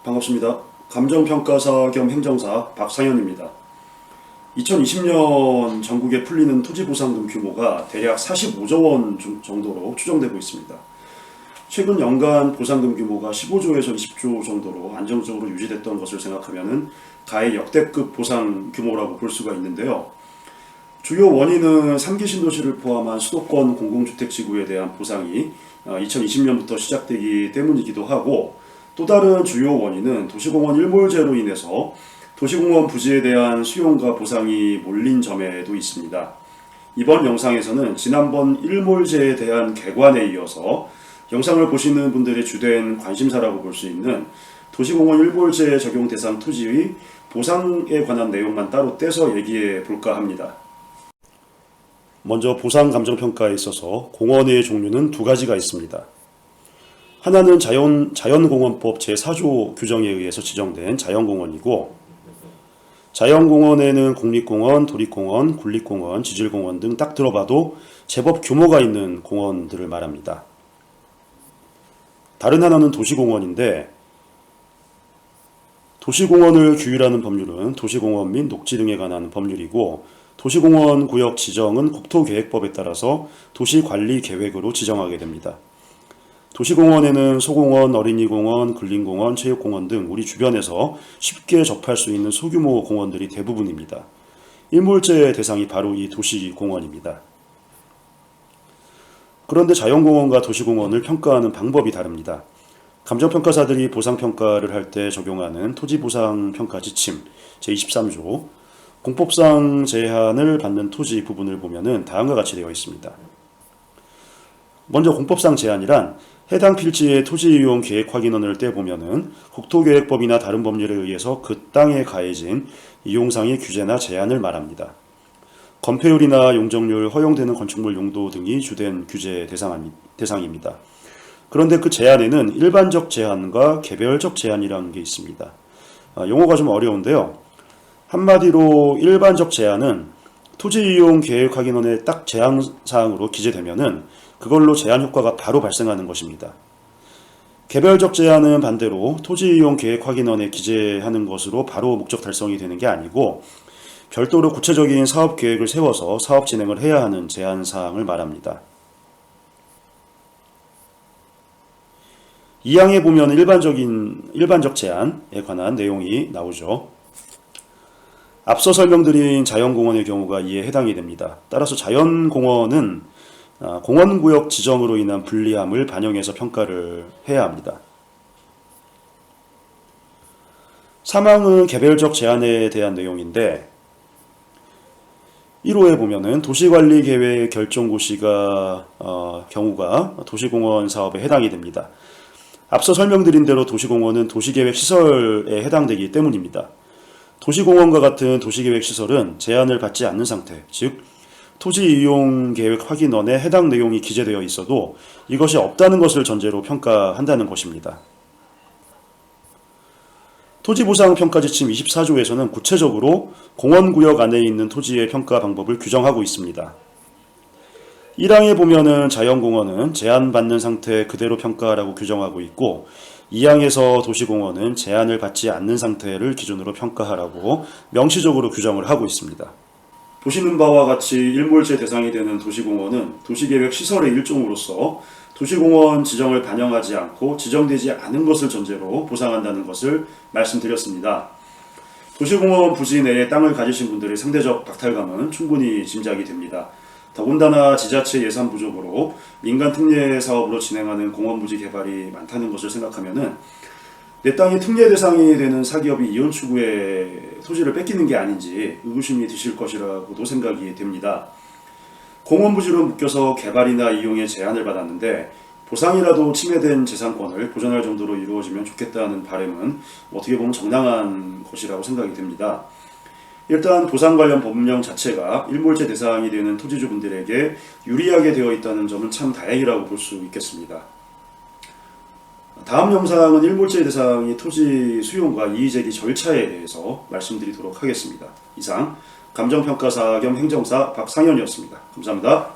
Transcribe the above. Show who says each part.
Speaker 1: 반갑습니다. 감정평가사 겸 행정사 박상현입니다. 2020년 전국에 풀리는 토지보상금 규모가 대략 45조 원 정도로 추정되고 있습니다. 최근 연간 보상금 규모가 15조에서 20조 정도로 안정적으로 유지됐던 것을 생각하면 가히 역대급 보상 규모라고 볼 수가 있는데요. 주요 원인은 3기 신도시를 포함한 수도권 공공주택지구에 대한 보상이 2020년부터 시작되기 때문이기도 하고, 또 다른 주요 원인은 도시공원 일몰제로 인해서 도시공원 부지에 대한 수용과 보상이 몰린 점에도 있습니다. 이번 영상에서는 지난번 일몰제에 대한 개관에 이어서 영상을 보시는 분들의 주된 관심사라고 볼 수 있는 도시공원 일몰제 적용 대상 토지의 보상에 관한 내용만 따로 떼서 얘기해 볼까 합니다. 먼저 보상 감정평가에 있어서 공원의 종류는 두 가지가 있습니다. 하나는 자연공원법 제4조 규정에 의해서 지정된 자연공원이고, 자연공원에는 국립공원, 도립공원, 군립공원, 지질공원 등 딱 들어봐도 제법 규모가 있는 공원들을 말합니다. 다른 하나는 도시공원인데, 도시공원을 규율하는 법률은 도시공원 및 녹지 등에 관한 법률이고, 도시공원 구역 지정은 국토계획법에 따라서 도시관리계획으로 지정하게 됩니다. 도시공원에는 소공원, 어린이공원, 근린공원, 체육공원 등 우리 주변에서 쉽게 접할 수 있는 소규모 공원들이 대부분입니다. 일몰제 대상이 바로 이 도시공원입니다. 그런데 자연공원과 도시공원을 평가하는 방법이 다릅니다. 감정평가사들이 보상평가를 할 때 적용하는 토지보상평가 지침 제23조 공법상 제한을 받는 토지 부분을 보면은 다음과 같이 되어 있습니다. 먼저 공법상 제한이란 해당 필지의 토지이용 계획 확인원을 떼보면은 국토계획법이나 다른 법률에 의해서 그 땅에 가해진 이용상의 규제나 제한을 말합니다. 건폐율이나 용적률, 허용되는 건축물 용도 등이 주된 규제 대상입니다. 그런데 그 제한에는 일반적 제한과 개별적 제한이라는 게 있습니다. 용어가 좀 어려운데요. 한마디로 일반적 제한은 토지이용 계획 확인원의 딱 제한사항으로 기재되면은 그걸로 제한 효과가 바로 발생하는 것입니다. 개별적 제한은 반대로 토지이용 계획 확인원에 기재하는 것으로 바로 목적 달성이 되는 게 아니고 별도로 구체적인 사업 계획을 세워서 사업 진행을 해야 하는 제한사항을 말합니다. 이 항에 보면 일반적 제한에 관한 내용이 나오죠. 앞서 설명드린 자연공원의 경우가 이에 해당이 됩니다. 따라서 자연공원은 공원구역 지정으로 인한 불리함을 반영해서 평가를 해야 합니다. 3항은 개별적 제한에 대한 내용인데 1호에 보면은 도시관리계획 결정고시가 경우가 도시공원 사업에 해당이 됩니다. 앞서 설명드린 대로 도시공원은 도시계획 시설에 해당되기 때문입니다. 도시공원과 같은 도시계획 시설은 제한을 받지 않는 상태, 즉 토지이용계획 확인원에 해당 내용이 기재되어 있어도 이것이 없다는 것을 전제로 평가한다는 것입니다. 토지보상평가지침 24조에서는 구체적으로 공원구역 안에 있는 토지의 평가 방법을 규정하고 있습니다. 1항에 보면은 자연공원은 제한받는 상태 그대로 평가하라고 규정하고 있고, 2항에서 도시공원은 제한을 받지 않는 상태를 기준으로 평가하라고 명시적으로 규정을 하고 있습니다. 보시는 바와 같이 일몰제 대상이 되는 도시공원은 도시계획 시설의 일종으로서 도시공원 지정을 반영하지 않고 지정되지 않은 것을 전제로 보상한다는 것을 말씀드렸습니다. 도시공원 부지 내에 땅을 가지신 분들의 상대적 박탈감은 충분히 짐작이 됩니다. 더군다나 지자체 예산 부족으로 민간 특례 사업으로 진행하는 공원 부지 개발이 많다는 것을 생각하면은 내 땅이 특례 대상이 되는 사기업이 이혼 추구에 토지를 뺏기는 게 아닌지 의구심이 드실 것이라고도 생각이 됩니다. 공원 부지로 묶여서 개발이나 이용에 제한을 받았는데 보상이라도 침해된 재산권을 보전할 정도로 이루어지면 좋겠다는 바람은 어떻게 보면 정당한 것이라고 생각이 됩니다. 일단 보상 관련 법령 자체가 일몰제 대상이 되는 토지주분들에게 유리하게 되어 있다는 점은 참 다행이라고 볼 수 있겠습니다. 다음 영상은 일몰제 대상이 토지 수용과 이의제기 절차에 대해서 말씀드리도록 하겠습니다. 이상 감정평가사 겸 행정사 박상현이었습니다. 감사합니다.